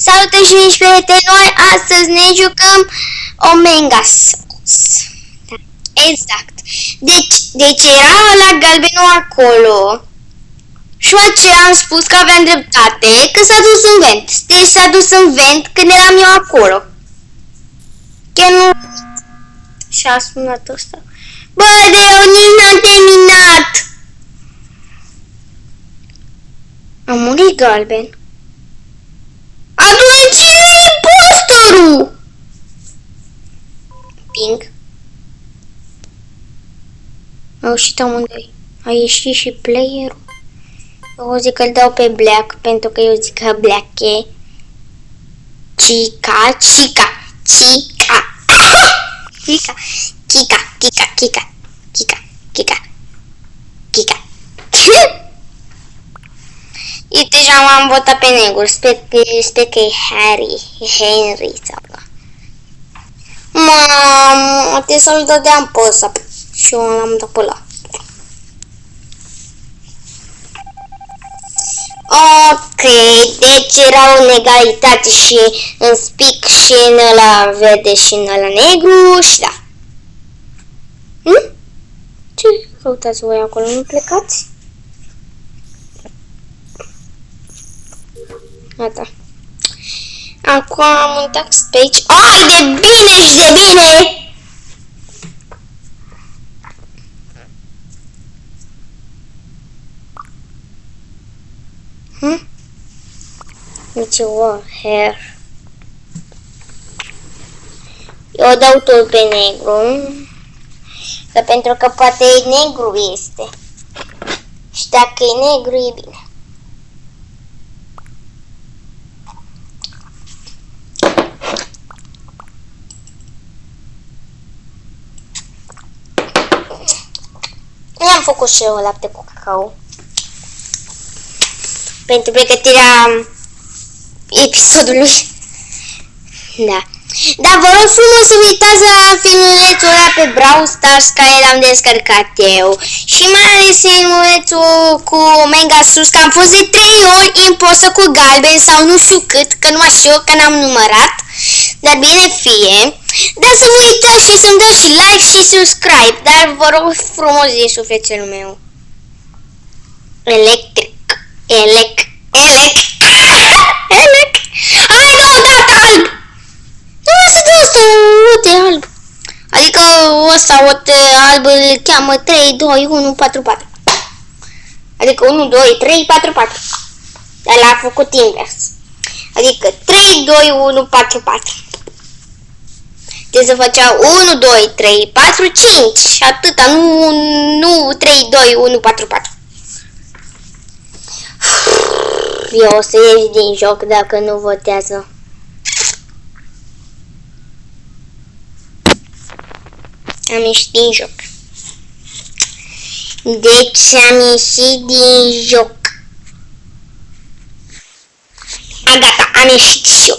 Salută și mici prieteni, noi astăzi ne jucăm Omega Souls. Da, exact. Deci era ăla galbenul acolo. Și aceea am spus că aveam dreptate, că s-a dus în vent. Deci s-a dus în vent când eram eu acolo. Chiar nu... Și a sunat ăsta. Bă, de eu nici n-am terminat. Am murit galben. Atunci cine e impostorul? Pink. Au ieșit amândoi. A ieșit și playerul. Eu zic că îl dau pe Black, pentru că eu zic că Black e Chica. Eu deja m-am votat pe negru, sper că e Henry sau da. Mamă, trebuie să-l dădeam pe ăsta și eu l-am dat pe ăla. Ok, deci era o egalitate și în spic și în ăla verde și în ăla negru și da. Ce căutați voi acolo? Nu plecați? Gata. Acum am un text pe aici. Ai, de bine și de bine! Deci, wow, hair. Eu dau tot pe negru. Că pentru că poate negru este. Și dacă e negru, e bine. Mi-am făcut și eu lapte cu cacao. Pentru pregătirea episodului. Da. Dar vă rog frumos să uitați la filmulețul ăla pe Brawl Stars care l-am descărcat eu. Și mai ales filmulețul cu Omega Souls, că am fost de 3 ori imposă cu galben sau nu știu cât, că nu mai știu, că n-am numărat. Dar bine fie. Dar să vă uitați și să-mi dați și like și subscribe. Dar vă rog frumos din sufletul meu. Electric. Ai, m-au dat alb! Nu o să dau ăsta o de alb. Adică ăsta o de alb îl cheamă 3, 2, 1, 4, 4. Adică 1, 2, 3, 4, 4. Dar l-a făcut invers. Adică 3, 2, 1, 4, 4. Deci se făcea 1, 2, 3, 4, 5. Și atâta, nu 3, 2, 1, 4, 4. Eu o să ieși din joc dacă nu votează. Am ieșit din joc. Deci am ieșit din joc. Gata, am ieșit și eu.